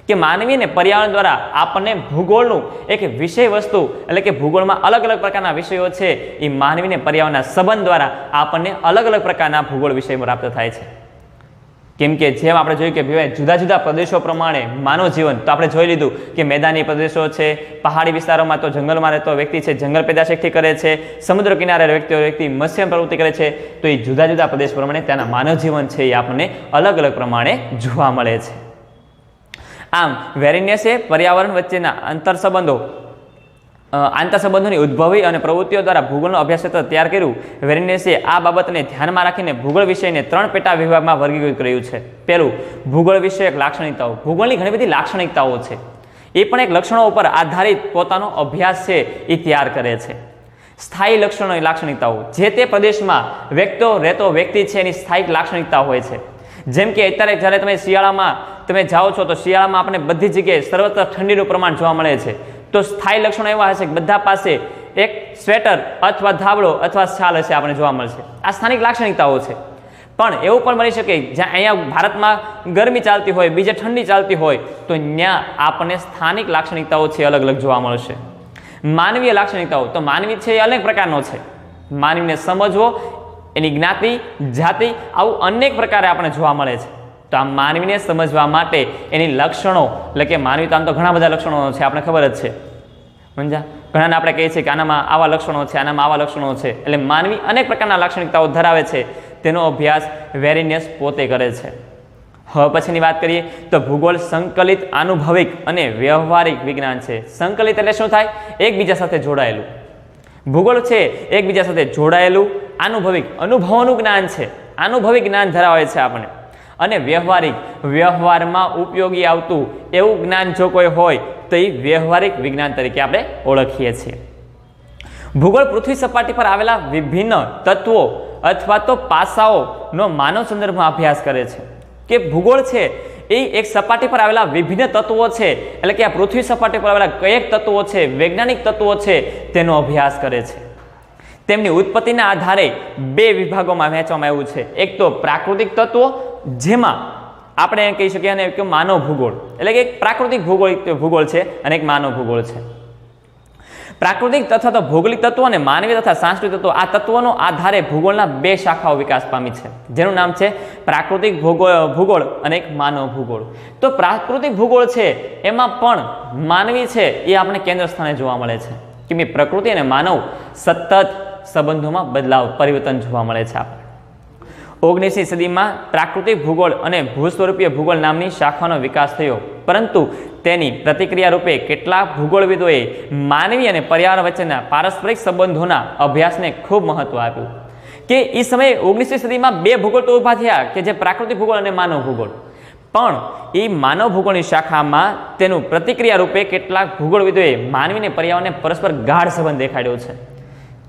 કે માનવી અને પર્યાવરણ દ્વારા આપણને ભૂગોળનું એક વિષય વસ્તુ એટલે કે ભૂગોળમાં અલગ અલગ પ્રકારના વિષયો છે એ માનવી અને પર્યાવરણના સંબંધ દ્વારા આપણને અલગ અલગ પ્રકારના ભૂગોળ વિષય પ્રાપ્ત થાય છે. કેમ કે જેમ આપણે જોયું કે જુદા જુદા પ્રદેશો પ્રમાણે માનવ જીવન તો આપણે જોઈ લીધું કે મેદાની પ્રદેશો છે, પહાડી વિસ્તારોમાં તો જંગલમાં રહેતો વ્યક્તિ છે જંગલ પેદાશ એકઠી કરે છે, સમુદ્ર કિનારે વ્યક્તિ મત્સ્ય પ્રવૃત્તિ કરે છે. તો એ જુદા જુદા પ્રદેશ પ્રમાણે ત્યાંના માનવ જીવન છે એ આપણને અલગ અલગ પ્રમાણે જોવા મળે છે. આમ વેરિનેસે પર્યાવરણ વચ્ચેના આંતરસંબંધોની ઉદ્ભવી અને પ્રવૃત્તિઓ દ્વારા ભૂગોળનો અભ્યાસક્ષેત્ર તૈયાર કર્યું. વેરિનેસે આ બાબતને ધ્યાનમાં રાખીને ભૂગોળ વિષયને 3 પેટા વિભાગમાં વર્ગીકૃત કર્યું છે. પહેલું, ભૂગોળ વિષયક લાક્ષણિકતાઓ. ભૂગોળની ઘણી બધી લાક્ષણિકતાઓ છે એ પણ એક લક્ષણો ઉપર આધારિત પોતાનો અભ્યાસ છે એ તૈયાર કરે છે. સ્થાયી લાક્ષણિકતાઓ, જે તે પ્રદેશમાં રહેતો વ્યક્તિ છે એની સ્થાયી લાક્ષણિકતા હોય છે. જેમ કે અત્યારે જ્યારે તમે શિયાળામાં જાઓ છો તો શિયાળામાં આપણે બધી જગ્યાએ સર્વત્ર ઠંડીનું પ્રમાણ જોવા મળે છે. તો સ્થાયી લક્ષણો એવા હશે કે બધા પાસે એક સ્વેટર અથવા ધાબળો અથવા શાલ હશે આપણે જોવા મળશે. આ સ્થાનિક લાક્ષણિકતાઓ છે. પણ એવું પણ બની શકે જ્યાં અહીંયા ભારતમાં ગરમી ચાલતી હોય, બીજે ઠંડી ચાલતી હોય તો ત્યાં આપણને સ્થાનિક લાક્ષણિકતાઓ છે અલગ અલગ જોવા મળશે. માનવીય લાક્ષણિકતાઓ, તો માનવી છે એ અનેક પ્રકારનો છે. માનવીને સમજવો, એની જ્ઞાતિ, જાતિ, આવું અનેક પ્રકારે આપણે જોવા મળે છે. તો આ માનવીને સમજવા માટે એની લક્ષણો એટલે કે માનવી તો આમ તો ઘણા બધા લક્ષણો છે આપણે ખબર જ છે. સમજ્યા? ઘણાને આપણે કહીએ છીએ કે આનામાં આવા લક્ષણો છે, આનામાં આવા લક્ષણો છે. એટલે માનવી અનેક પ્રકારના લાક્ષણિકતાઓ ધરાવે છે. તેનો અભ્યાસ વેરિનેસ પોતે કરે છે. હવે પછીની વાત કરીએ તો ભૂગોળ સંકલિત, આનુભવિક અને વ્યવહારિક વિજ્ઞાન છે. સંકલિત એટલે શું થાય? એકબીજા સાથે જોડાયેલું. ભૂગોળ છે એકબીજા સાથે જોડાયેલું, આનુભવિક અનુભવોનું જ્ઞાન છે, આનુભવિક જ્ઞાન ધરાવે છે આપણે. અને વ્યવહારિક, વ્યવહારમાં ઉપયોગી આવતું એવું જ્ઞાન જો કોઈ હોય તો એ વ્યવહારિક વિજ્ઞાન તરીકે આપણે ઓળખીએ છીએ. ભૂગોળ પૃથ્વી સપાટી પર આવેલા વિભિન્ન તત્વો અથવા તો પાસાઓનો માનવ સંદર્ભમાં અભ્યાસ કરે છે. કે ભૂગોળ છે એ એક સપાટી પર આવેલા વિભિન્ન તત્વો છે એટલે કે આ પૃથ્વી સપાટી પર આવેલા કયેક તત્વો છે, વૈજ્ઞાનિક તત્વો છે તેનો અભ્યાસ કરે છે. તેમની ઉત્પત્તિના આધારે 2 વિભાગોમાં વહેંચવામાં આવ્યું છે. એક તો પ્રાકૃતિક તત્વો, જેમાં આપણે કહી શકીએ અને કે માનવ ભૂગોળ એટલે કે એક પ્રાકૃતિક ભૂગોળ છે અને એક માનવ ભૂગોળ છે. પ્રાકૃતિક તથા તો ભૌગોલિક તત્વો અને માનવીય તથા સાંસ્કૃતિક તત્વો, આ તત્વોનો આધારે ભૂગોળના 2 શાખાઓ વિકાસ પામી છે જેનું નામ છે પ્રાકૃતિક ભૂગોળ અને એક માનવ ભૂગોળ. તો પ્રાકૃતિક ભૂગોળ છે એમાં પણ માનવી છે એ આપણે કેન્દ્ર સ્થાને જોવા મળે છે. કે પ્રકૃતિ અને માનવ સતત સંબંધોમાં પરિવર્તન જોવા મળે છે. આપણે 19મી સદીમાં પ્રાકૃતિક ભૂગોળ અને ભૂસ્વરૂપીય ભૂગોળ નામની શાખાનો વિકાસ થયો, પરંતુ તેની પ્રતિક્રિયા રૂપે કેટલાક ભૂગોળવિદોએ માનવી અને પર્યાવરણ વચ્ચેના પારસ્પરિક સંબંધોના અભ્યાસને ખૂબ મહત્વ આપ્યું. કે એ સમયે 19મી સદીમાં 2 ભૂગોળ તો ઊભા થયા કે જે પ્રાકૃતિક ભૂગોળ અને માનવ ભૂગોળ. પણ એ માનવ ભૂગોળની શાખામાં તેનું પ્રતિક્રિયા રૂપે કેટલાક ભૂગોળવિદોએ માનવી અને પર્યાવરણને પરસ્પર ગાઢ સંબંધ દેખાડ્યો છે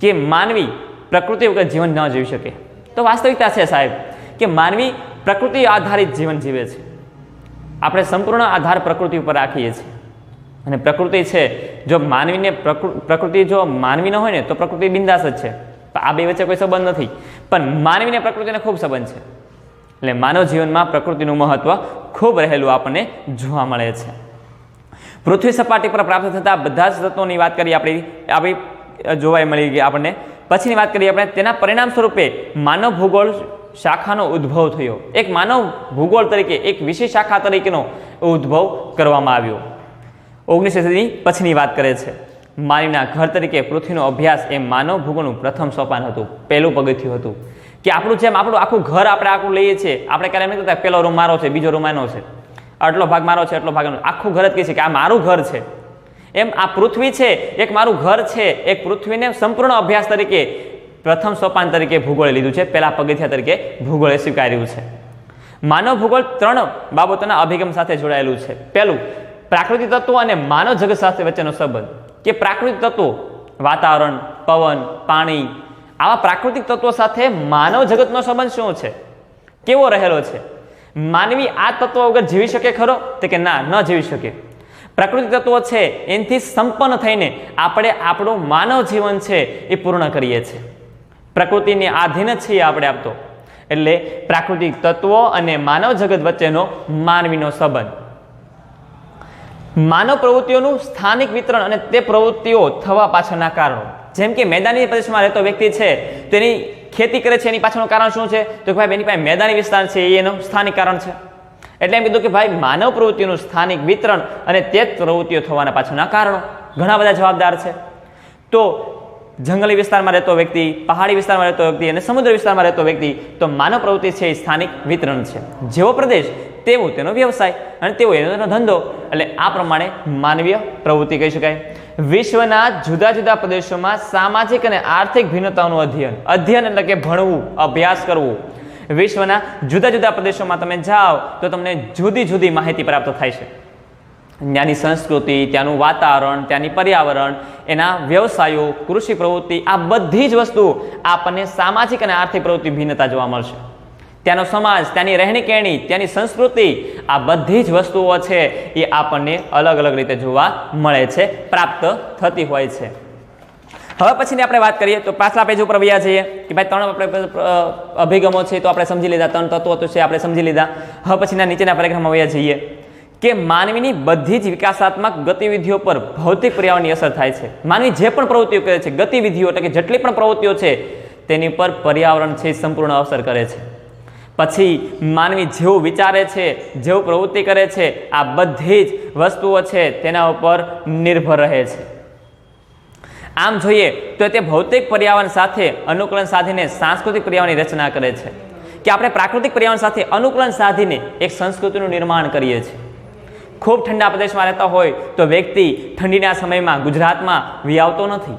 કે માનવી પ્રકૃતિ વગર જીવન ન જીવી શકે. તો વાસ્તવિકતા છે સાહેબ કે માનવી પ્રકૃતિ આધારિત જીવન જીવે છે. આપણે સંપૂર્ણ આધાર પ્રકૃતિ ઉપર રાખીએ છીએ. અને પ્રકૃતિ છે, જો માનવીને પ્રકૃતિ જો માનવી ન હોય ને તો પ્રકૃતિ બિંદાસ જ છે, આ બે વચ્ચે કોઈ સંબંધ નથી, પણ માનવીને પ્રકૃતિને ખૂબ સંબંધ છે. એટલે માનવ જીવનમાં પ્રકૃતિનું મહત્વ ખૂબ રહેલું આપણને જોવા મળે છે. પૃથ્વી સપાટી પર પ્રાપ્ત થતા બધા જ તત્વોની વાત કરીએ આપણી જોવા મળી ગઈ આપણને. પછીની વાત કરીએ આપણે તેના પરિણામ સ્વરૂપે માનવ ભૂગોળ શાખાનો ઉદ્ભવ થયો. એક માનવ ભૂગોળ તરીકે એક વિશેષ શાખા તરીકેનો ઉદ્ભવ કરવામાં આવ્યો. 19મી સદીની પછીની વાત કરે છે. માનવીના ઘર તરીકે પૃથ્વીનો અભ્યાસ એ માનવ ભૂગોળનું પ્રથમ સોપાન હતું, પહેલું પગથિયું હતું. કે આપણું જેમ આપણું આખું ઘર આપણે આખું લઈએ છીએ, આપણે ક્યારે એમ નથી કહેતા પેલો રૂમ મારો છે, બીજો રૂમ આનો છે, આટલો ભાગ મારો છે, આટલો ભાગ આખું ઘર જ કહે છે કે આ મારું ઘર છે. એમ આ પૃથ્વી છે એક મારું ઘર છે. એક પૃથ્વીને સંપૂર્ણ અભ્યાસ તરીકે પ્રથમ સોપાન તરીકે ભૂગોળે લીધું છે, પહેલા પગથિયા તરીકે ભૂગોળે સ્વીકાર્યું છે. માનવ ભૂગોળ 3 બાબતોના અભિગમ સાથે જોડાયેલું છે. પહેલું, પ્રાકૃતિક તત્વો અને માનવ જગત સાથે વચ્ચેનો સંબંધ. કે પ્રાકૃતિક તત્વો, વાતાવરણ, પવન, પાણી, આવા પ્રાકૃતિક તત્વો સાથે માનવ જગતનો સંબંધ શું છે, કેવો રહેલો છે? માનવી આ તત્વો વગર જીવી શકે ખરો? તો કે ના, ન જીવી શકે. પ્રાકૃતિક તત્વો છે એનાથી સંપન્ન થઈને આપણે આપણું માનવ જીવન છે એ પૂર્ણ કરીએ છીએ. પ્રકૃતિની આધીન જ છીએ આપણે આપતો. એટલે પ્રાકૃતિક તત્વો અને માનવ જગત વચ્ચેનો માનવીનો સંબંધ. માનવ પ્રવૃત્તિઓનું સ્થાનિક વિતરણ અને તે પ્રવૃત્તિઓ થવા પાછળના કારણો. જેમ કે મેદાની પ્રદેશમાં રહેતો વ્યક્તિ છે તો એની ખેતી કરે છે, એની પાછળનું કારણ શું છે? તો કે ભાઈ એની પાસે મેદાની વિસ્તાર છે, એનું સ્થાનિક કારણ છે. એટલે એમ કીધું કે ભાઈ માનવ પ્રવૃત્તિનું સ્થાનિક વિતરણ અને તે જ પ્રવૃત્તિઓ થવાના પાછળના કારણો ઘણા બધા જવાબદાર છે. તો જંગલી વિસ્તારમાં રહેતો વ્યક્તિ, પહાડી વિસ્તારમાં રહેતો વ્યક્તિ અને સમુદ્ર વિસ્તારમાં રહેતો વ્યક્તિ, તો માનવ પ્રવૃત્તિ છે એ સ્થાનિક વિતરણ છે. જેવો પ્રદેશ તેવો તેનો વ્યવસાય અને તેવો એનો ધંધો. એટલે આ પ્રમાણે માનવીય પ્રવૃત્તિ કહી શકાય. વિશ્વના જુદા જુદા પ્રદેશોમાં સામાજિક અને આર્થિક ભિન્નતાઓનું અધ્યયન એટલે કે ભણવું, અભ્યાસ કરવું. વિશ્વના જુદા જુદા પ્રદેશોમાં તમે જાઓ તો તમને જુદી જુદી માહિતી પ્રાપ્ત થાય છે. ત્યાંની સંસ્કૃતિ, ત્યાંનું વાતાવરણ, ત્યાંની પર્યાવરણ, એના વ્યવસાયો, કૃષિ પ્રવૃત્તિ, આ બધી જ વસ્તુઓ આપણને સામાજિક અને આર્થિક પ્રવૃત્તિ ભિન્નતા જોવા મળશે. ત્યાંનો સમાજ, ત્યાંની રહેણી કહેણી, ત્યાંની સંસ્કૃતિ, આ બધી જ વસ્તુઓ છે એ આપણને અલગ અલગ રીતે જોવા મળે છે, પ્રાપ્ત થતી હોય છે. હવે પછીની આપણે વાત કરીએ તો પાછલા પેજ ઉપર વયા જઈએ કે ભાઈ 3 આપણે અભિગમો છે તો આપણે સમજી લીધા, 3 તત્વો તો છે આપણે સમજી લીધા. હવે પછીના નીચેના પેરેગ્રાફમાં વયા જઈએ કે માનવીની બધી જ વિકાસાત્મક ગતિવિધિઓ પર ભૌતિક પર્યાવરણની અસર થાય છે. માનવી જે પણ પ્રવૃત્તિઓ કરે છે, ગતિવિધિઓ એટલે કે જેટલી પણ પ્રવૃત્તિઓ છે તેની પર પર્યાવરણ છે સંપૂર્ણ અસર કરે છે. પછી માનવી જેવું વિચારે છે, જેવું પ્રવૃત્તિ કરે છે, આ બધી જ વસ્તુઓ છે તેના ઉપર નિર્ભર રહે છે. આમ જોઈએ તો તે ભૌતિક પર્યાવરણ સાથે અનુકૂલન સાધીને સાંસ્કૃતિક પર્યાવરણની રચના કરે છે. કે આપણે પ્રાકૃતિક પર્યાવરણ સાથે અનુકૂલન સાધીને એક સંસ્કૃતિનું નિર્માણ કરીએ છીએ. ખૂબ ઠંડા પ્રદેશમાં રહેતા હોય તો વ્યક્તિ ઠંડીના સમયમાં ગુજરાતમાં વિયાવતો નથી.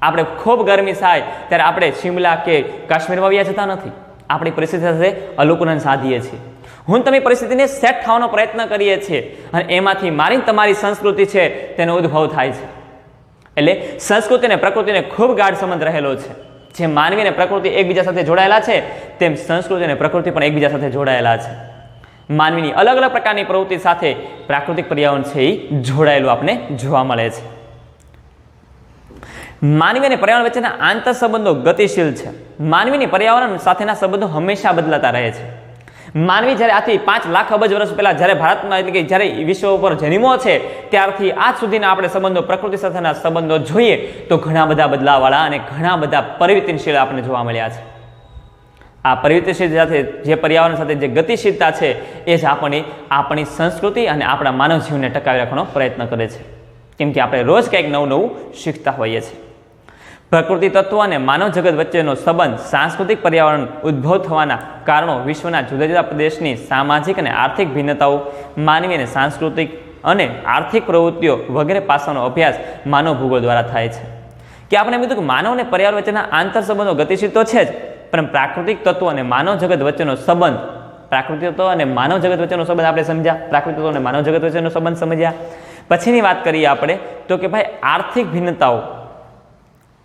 આપણે ખૂબ ગરમી થાય ત્યારે આપણે શિમલા કે કાશ્મીરમાં વ્યા જતા નથી. આપણી પરિસ્થિતિ સાથે અનુકૂલન સાધીએ છીએ. હું તમે પરિસ્થિતિને સેટ થવાનો પ્રયત્ન કરીએ છીએ અને એમાંથી મારી તમારી સંસ્કૃતિ છે તેનો ઉદ્ભવ થાય છે. એટલે સંસ્કૃતિ અને પ્રકૃતિને ખૂબ ગાઢ સંબંધ રહેલો છે. જેમ માનવી અને પ્રકૃતિ એકબીજા સાથે જોડાયેલા છે તેમ સંસ્કૃતિ અને પ્રકૃતિ પણ એકબીજા સાથે જોડાયેલા છે. માનવીની અલગ અલગ પ્રકારની પ્રવૃત્તિ સાથે પ્રાકૃતિક પર્યાવરણ છે એ જોડાયેલું આપણે જોવા મળે છે. માનવી અને પર્યાવરણ વચ્ચેના આંતર સંબંધો ગતિશીલ છે. માનવીની પર્યાવરણ સાથેના સંબંધો હંમેશા બદલાતા રહે છે. માનવી જ્યારે આથી 5 લાખ અબજ વર્ષ પહેલા જ્યારે ભારતમાં એટલે કે જ્યારે વિશ્વ ઉપર જન્મો છે ત્યારથી આજ સુધીના આપણે સંબંધો, પ્રકૃતિ સાથેના સંબંધો જોઈએ તો ઘણા બધા બદલાવવાળા અને ઘણા બધા પરિવર્તનશીલ આપણે જોવા મળ્યા છે. આ પરિવર્તનશીલ સાથે જે પર્યાવરણ સાથે જે ગતિશીલતા છે એ જ આપણી સંસ્કૃતિ અને આપણા માનવ જીવનને ટકાવી રાખવાનો પ્રયત્ન કરે છે. કેમ કે આપણે રોજ કંઈક નવું નવું શીખતા હોઈએ છીએ. પ્રકૃતિ તત્વો અને માનવ જગત વચ્ચેનો સંબંધ, સાંસ્કૃતિક પર્યાવરણ ઉદ્ભવ થવાના કારણો, વિશ્વના જુદા જુદા પ્રદેશની સામાજિક અને આર્થિક ભિન્નતાઓ, માનવી અને સાંસ્કૃતિક અને આર્થિક પ્રવૃત્તિઓ વગેરે પાસાનો અભ્યાસ માનવ ભૂગોળ દ્વારા થાય છે. કે આપણે એમ કીધું કે માનવ અને પર્યાવરણ વચ્ચેના આંતર સંબંધો ગતિશીલ તો છે જ, પણ પ્રાકૃતિક તત્વો અને માનવ જગત વચ્ચેનો સંબંધ, પ્રાકૃતિક તત્વો અને માનવ જગત વચ્ચેનો સંબંધ આપણે સમજ્યા, પ્રાકૃતિક તત્વો અને માનવ જગત વચ્ચેનો સંબંધ સમજ્યા. પછીની વાત કરીએ આપણે તો કે ભાઈ આર્થિક ભિન્નતાઓ.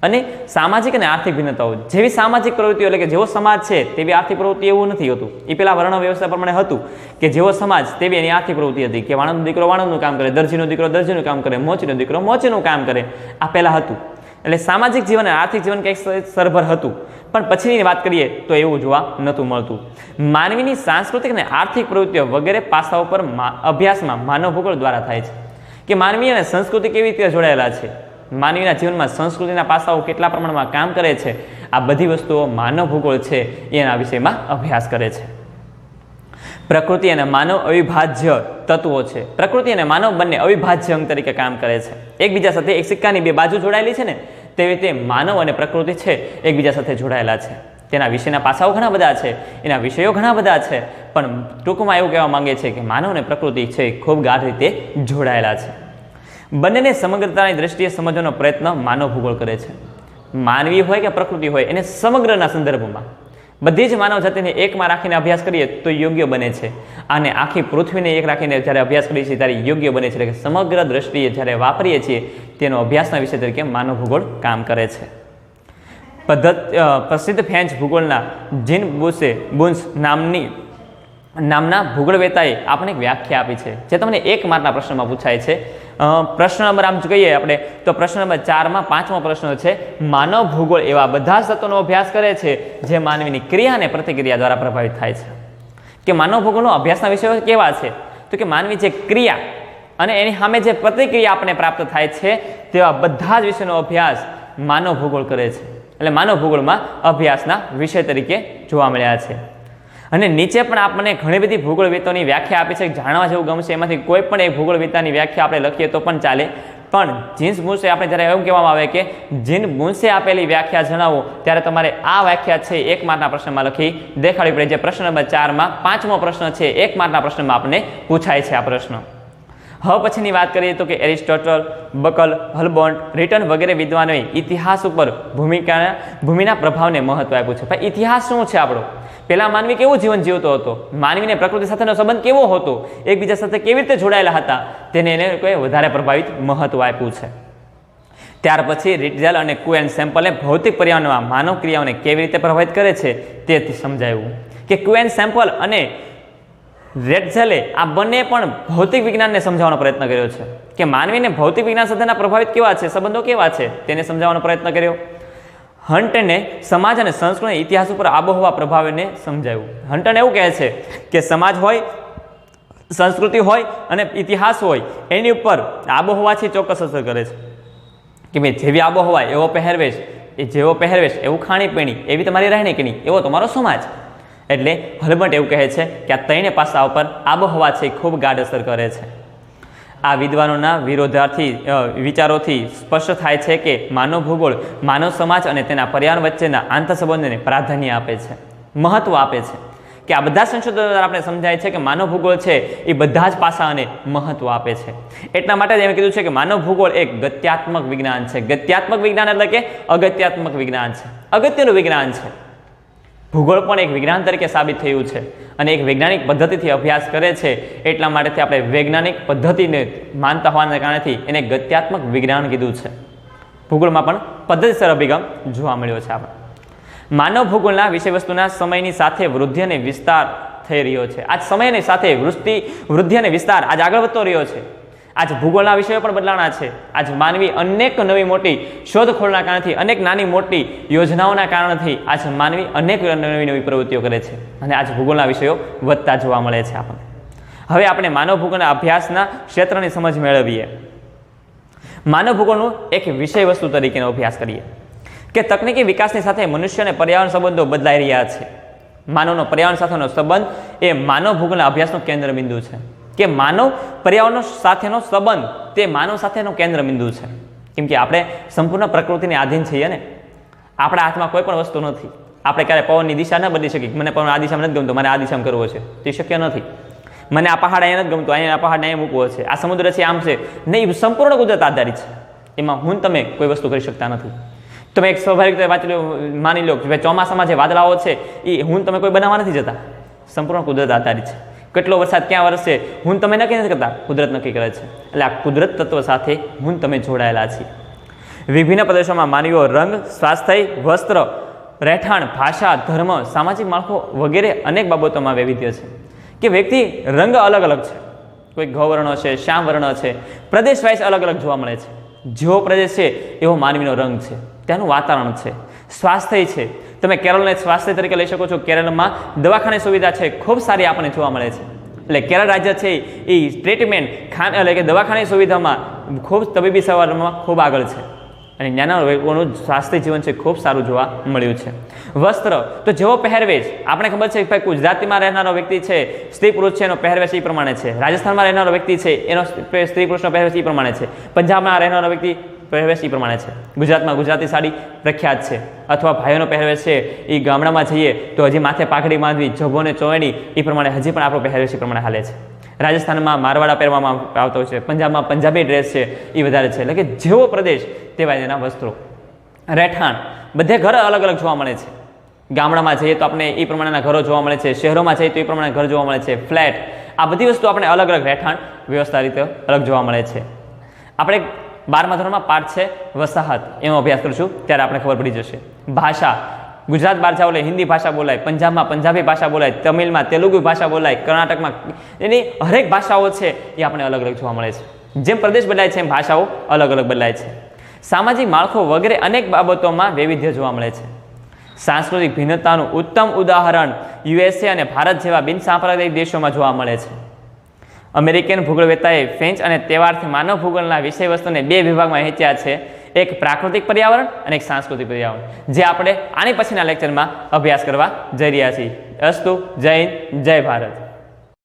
અને સામાજિક અને આર્થિક ભિન્નતાઓ, જેવી સામાજિક પ્રવૃત્તિઓ એટલે કે જેવો સમાજ છે તેવી આર્થિક પ્રવૃત્તિ એવું નથી હોતું. એ પેલા વર્ણ વ્યવસ્થા પ્રમાણે હતું કે જેવો સમાજ તેવી એની આર્થિક પ્રવૃત્તિ હતી કે વાણંદનો દીકરો વાણંદનું કામ કરે, દરજીનો દીકરો દરજીનું કામ કરે, મોચીનો દીકરો મોચીનું કામ કરે. આ પહેલા હતું. એટલે સામાજિક જીવન અને આર્થિક જીવન કંઈક સરભર હતું. પણ પછીની વાત કરીએ તો એવું જોવા નહોતું મળતું. માનવીની સાંસ્કૃતિક અને આર્થિક પ્રવૃત્તિઓ વગેરે પાસાઓ પર અભ્યાસમાં માનવ ભૂગોળ દ્વારા થાય છે કે માનવી અને સંસ્કૃતિ કેવી રીતે જોડાયેલા છે, માનવીના જીવનમાં સંસ્કૃતિના પાસાઓ કેટલા પ્રમાણમાં કામ કરે છે, આ બધી વસ્તુઓ માનવ ભૂગોળ છે એના વિષયમાં અભ્યાસ કરે છે. પ્રકૃતિ અને માનવ અવિભાજ્ય તત્વો છે. પ્રકૃતિ અને માનવ બંને અવિભાજ્ય અંગ તરીકે કામ કરે છે. એકબીજા સાથે એક સિક્કાની બે બાજુ જોડાયેલી છે ને તેવી રીતે માનવ અને પ્રકૃતિ છે એકબીજા સાથે જોડાયેલા છે. તેના વિશેના પાસાઓ ઘણા બધા છે, એના વિષયો ઘણા બધા છે, પણ ટૂંકમાં એવું કહેવા માંગે છે કે માનવ અને પ્રકૃતિ છે ખૂબ ગાઢ રીતે જોડાયેલા છે. બંનેને સમગ્રતાની દ્રષ્ટિએ સમજવાનો પ્રયત્ન માનવ ભૂગોળ કરે છે. માનવી હોય કે પ્રકૃતિ હોય એને સમગ્રના સંદર્ભમાં બધી જ માનવ જાતિને એકમાં રાખીને અભ્યાસ કરીએ તો યોગ્ય બને છે. અને આખી પૃથ્વીને એક રાખીને જ્યારે અભ્યાસ કરીએ છીએ ત્યારે યોગ્ય બને છે. એટલે કે સમગ્ર દ્રષ્ટિએ જ્યારે વાપરીએ છીએ તેનો અભ્યાસના વિષય તરીકે માનવ ભૂગોળ કામ કરે છે. પ્રસિદ્ધ ફ્રેન્ચ ભૂગોળના જીન બુન્સ નામના ભૂગોળવેતાએ આપણે એક વ્યાખ્યા આપી છે જે તમને 1 માર્કના પ્રશ્નમાં પૂછાય છે. પ્રશ્ન નંબર આમ કહીએ આપણે તો પ્રશ્ન નંબર 4માં 5મો પ્રશ્ન છે, માનવ ભૂગોળ એવા બધા જ તત્વોનો અભ્યાસ કરે છે જે માનવીની ક્રિયા અને પ્રતિક્રિયા દ્વારા પ્રભાવિત થાય છે. કે માનવ ભૂગોળનો અભ્યાસના વિષયો કેવા છે તો કે માનવી જે ક્રિયા અને એની સામે જે પ્રતિક્રિયા આપણને પ્રાપ્ત થાય છે તેવા બધા જ વિષયનો અભ્યાસ માનવ ભૂગોળ કરે છે. એટલે માનવ ભૂગોળમાં અભ્યાસના વિષય તરીકે જોવા મળ્યા છે. અને નીચે પણ આપણને ઘણી બધી ભૂગોળવિદોની વ્યાખ્યા આપી છે. જાણવા જેવું ગમશે એમાંથી કોઈ પણ એક ભૂગોળવિદની વ્યાખ્યા આપણે લખીએ તો પણ ચાલે. પણ જીન્સ બુન્સે આપણે જ્યારે એવું કહેવામાં આવે કે જીન બુન્સે આપેલી વ્યાખ્યા જણાવો ત્યારે તમારે આ વ્યાખ્યા છે 1 માર્કના પ્રશ્નમાં લખી દેખાડવી પડે. જે પ્રશ્ન નંબર 4માં 5મો પ્રશ્ન છે, 1 માર્કના પ્રશ્નમાં આપણને પૂછાય છે આ પ્રશ્ન. હવે પછીની વાત કરીએ તો કે એરિસ્ટોટલ, બકલ, હલબોન્ટ, રિટન વગેરે વિદ્વાનોએ ઇતિહાસ ઉપર ભૂમિના પ્રભાવને મહત્વ આપ્યું છે. ભાઈ ઇતિહાસ શું છે આપણો? પહેલા માનવી કેવું જીવન જીવતો હતો, માનવીને પ્રકૃતિ સાથેનો સંબંધ કેવો હતો, એકબીજા સાથે કેવી રીતે જોડાયેલા હતા, તેને એને કોઈ વધારે પ્રભાવિત મહત્વ આપ્યું છે. ત્યાર પછી રિટઝેલ અને કુએન સેમ્પલને ભૌતિક પર્યાવરણમાં માનવ ક્રિયાઓને કેવી રીતે પ્રભાવિત કરે છે તે સમજાવ્યું. કે કુએન સેમ્પલ અને રેટઝેલે આ બંને પણ ભૌતિક વિજ્ઞાનને સમજાવવાનો પ્રયત્ન કર્યો છે કે માનવીને ભૌતિક વિજ્ઞાન સાથેના પ્રભાવિત કેવા છે, સંબંધો કેવા છે તેને સમજાવવાનો પ્રયત્ન કર્યો. હન્ટને સમાજ અને સંસ્કૃતિ ઇતિહાસ ઉપર આબોહવા પ્રભાવને સમજાવ્યું. હન્ટન એવું કહે છે કે સમાજ હોય, સંસ્કૃતિ હોય અને ઇતિહાસ હોય એની ઉપર આબોહવાથી ચોક્કસ અસર કરે છે. કે ભાઈ જેવી આબોહવા એવો પહેરવેશ, એ જેવો પહેરવેશ એવું ખાણીપીણી, એવી તમારી રહેણીકરણી, એવો તમારો સમાજ. એટલે હલબન્ટ એવું કહે છે કે આ ત્રણેય પાસા ઉપર આબોહવા છે ખૂબ ગાઢ અસર કરે છે. આ વિદ્વાનોના વિરોધાર્થી વિચારોથી સ્પષ્ટ થાય છે કે માનવ ભૂગોળ માનવ સમાજ અને તેના પર્યાવરણ વચ્ચેના આંતરસંબંધોને પ્રાધાન્ય આપે છે, મહત્વ આપે છે. કે આ બધા સંશોધનો દ્વારા આપણે સમજાય છે કે માનવ ભૂગોળ છે એ બધા જ પાસાઓને મહત્વ આપે છે. એટલા માટે જ એમ કીધું છે કે માનવ ભૂગોળ એક ગત્યાત્મક વિજ્ઞાન છે. ગત્યાત્મક વિજ્ઞાન એટલે કે અગત્યાત્મક વિજ્ઞાન છે, અગત્યનું વિજ્ઞાન છે. ભૂગોળ પણ એક વિજ્ઞાન તરીકે સાબિત થયું છે અને એક વૈજ્ઞાનિક પદ્ધતિથી અભ્યાસ કરે છે. એટલા માટેથી આપણે વૈજ્ઞાનિક પદ્ધતિને માનતા હોવાના કારણેથી એને ગત્યાત્મક વિજ્ઞાન કીધું છે. ભૂગોળમાં પણ પદ્ધતિસર અભિગમ જોવા મળ્યો છે. આપણે માનવ ભૂગોળના વિષયવસ્તુના સમયની સાથે વૃદ્ધિ અને વિસ્તાર થઈ રહ્યો છે. આજ સમયની સાથે વૃદ્ધિ અને વિસ્તાર આજ આગળ વધતો રહ્યો છે. આજ ભૂગોળના વિષયો પણ બદલાણા છે. આજ માનવી અનેક નવી મોટી શોધખોળના કારણથી, અનેક નાની મોટી યોજનાઓના કારણથી આજ માનવી અનેક નવી પ્રવૃત્તિઓ કરે છે અને આજ ભૂગોળના વિષયો વધતા જોવા મળે છે. આપણને હવે આપણે માનવ ભૂગોળના અભ્યાસના ક્ષેત્રની સમજ મેળવીએ. માનવ ભૂગોળનું એક વિષય વસ્તુ તરીકેનો અભ્યાસ કરીએ કે તકનીકી વિકાસની સાથે મનુષ્ય અને પર્યાવરણ સંબંધો બદલાઈ રહ્યા છે. માનવનો પર્યાવરણ સાથેનો સંબંધ એ માનવ ભૂગોળના અભ્યાસનું કેન્દ્ર બિંદુ છે. કે માનવ પર્યાવરણ સાથેનો સંબંધ તે માનવ સાથેનો કેન્દ્ર બિંદુ છે. કેમ કે આપણે સંપૂર્ણ પ્રકૃતિને આધીન છીએ ને, આપણા હાથમાં કોઈ પણ વસ્તુ નથી. આપણે ક્યારે પવનની દિશા ન બદલી શકીએ. મને પવન આ દિશામાં નથી ગમતો, મને આ દિશામાં કરવો છે, તે શક્ય નથી. મને આ પહાડ અહીંયા નથી ગમતો, અહીંયા આ પહાડ અહીંયા મૂકવો છે, આ સમુદ્ર છે આમ છે નહીં. સંપૂર્ણ કુદરત આધારિત છે. એમાં હું તમે કોઈ વસ્તુ કરી શકતા નથી. તમે એક સ્વાભાવિક રીતે વાંચી લો, માની લો કે ચોમાસામાં જે વાદળાઓ છે એ હું તમે કોઈ બનાવવા નથી જતા, સંપૂર્ણ કુદરત આધારિત છે. કેટલો વરસાદ ક્યાં વરસશે હું તમે નક્કી નથી કરતા, કુદરત નક્કી કરે છે. એટલે આ કુદરત તત્વ સાથે હું તમે જોડાયેલા છીએ. વિભિન્ન પ્રદેશોમાં માનવીઓ રંગ, સ્વાસ્થ્ય, વસ્ત્ર, રહેઠાણ, ભાષા, ધર્મ, સામાજિક માળખું વગેરે અનેક બાબતોમાં વૈવિધ્ય છે કે વ્યક્તિ રંગ અલગ અલગ છે. કોઈ ગૌવર્ણ છે, શ્યામ વર્ણ છે, પ્રદેશ વાઇઝ અલગ અલગ જોવા મળે છે. જેવો પ્રદેશ છે એવો માનવીનો રંગ છે, ત્યાંનું વાતાવરણ છે, સ્વાસ્થ્ય છે. તમે કેરળને સ્વાસ્થ્ય તરીકે લઈ શકો છો. કેરળમાં દવાખાની સુવિધા છે ખૂબ સારી આપણને જોવા મળે છે. એટલે કેરળ રાજ્ય છે એ ટ્રીટમેન્ટ એટલે કે દવાખાની સુવિધામાં ખૂબ તબીબી સેવામાં ખૂબ આગળ છે અને ત્યાંના લોકોનું સ્વાસ્થ્ય જીવન છે ખૂબ સારું જોવા મળ્યું છે. વસ્ત્ર તો જેવો પહેરવેશ આપણે ખબર છે કે ભાઈ ગુજરાતીમાં રહેનારો વ્યક્તિ છે, સ્ત્રી પુરુષ છે, એનો પહેરવેશ એ પ્રમાણે છે. રાજસ્થાનમાં રહેનારો વ્યક્તિ છે એનો સ્ત્રી પુરુષનો પહેરવેશ એ પ્રમાણે છે. પંજાબમાં રહેનારો વ્યક્તિ પહેરવેશ એ પ્રમાણે છે. ગુજરાતમાં ગુજરાતી સાડી પ્રખ્યાત છે. અથવા ભાઈઓનો પહેરવેશ છે એ ગામડામાં જઈએ તો હજી માથે પાઘડી બાંધવી, જભોને ચોયડી એ પ્રમાણે હજી પણ આપણો પહેરવેશ એ પ્રમાણે હાલે છે. રાજસ્થાનમાં મારવાડા પહેરવામાં આવતો હોય છે. પંજાબમાં પંજાબી ડ્રેસ છે એ વધારે છે. એટલે કે જેવો પ્રદેશ તેવા એના વસ્ત્રો. રહેઠાણ બધે ઘર અલગ અલગ જોવા મળે છે. ગામડામાં જઈએ તો આપણે એ પ્રમાણેના ઘરો જોવા મળે છે. શહેરોમાં જઈએ તો એ પ્રમાણે ઘર જોવા મળે છે. ફ્લેટ, આ બધી વસ્તુ આપણે અલગ અલગ રહેઠાણ વ્યવસ્થા રીતે અલગ જોવા મળે છે. આપણે 12મા ધોરણમાં પાઠ છે વસાહત, એનો અભ્યાસ કરીશું ત્યારે આપણે ખબર પડી જશે. ભાષા, ગુજરાત બહાર જાવ એટલે હિન્દી ભાષા બોલાય, પંજાબમાં પંજાબી ભાષા બોલાય, તમિલમાં તેલુગુ ભાષા બોલાય, કર્ણાટકમાં એની હરેક ભાષાઓ છે એ આપણે અલગ અલગ જોવા મળે છે. જેમ પ્રદેશ બદલાય છે એમ ભાષાઓ અલગ અલગ બદલાય છે. સામાજિક માળખો વગેરે અનેક બાબતોમાં વૈવિધ્ય જોવા મળે છે. સાંસ્કૃતિક ભિન્નતાનું ઉત્તમ ઉદાહરણ યુએસએ અને ભારત જેવા બિનસાંપ્રદાયિક દેશોમાં જોવા મળે છે. અમેરિકન ભૂગોળવેત્તાએ ફ્રેન્ચ અને તહેવારથી માનવ ભૂગોળના વિષય વસ્તુને 2 વિભાગમાં વહેંચ્યા છે. એક પ્રાકૃતિક પર્યાવરણ અને એક સાંસ્કૃતિક પર્યાવરણ, જે આપણે આની પછીના લેક્ચરમાં અભ્યાસ કરવા જઈ રહ્યા છીએ. અસ્તુ, જય હિન્દ, જય ભારત.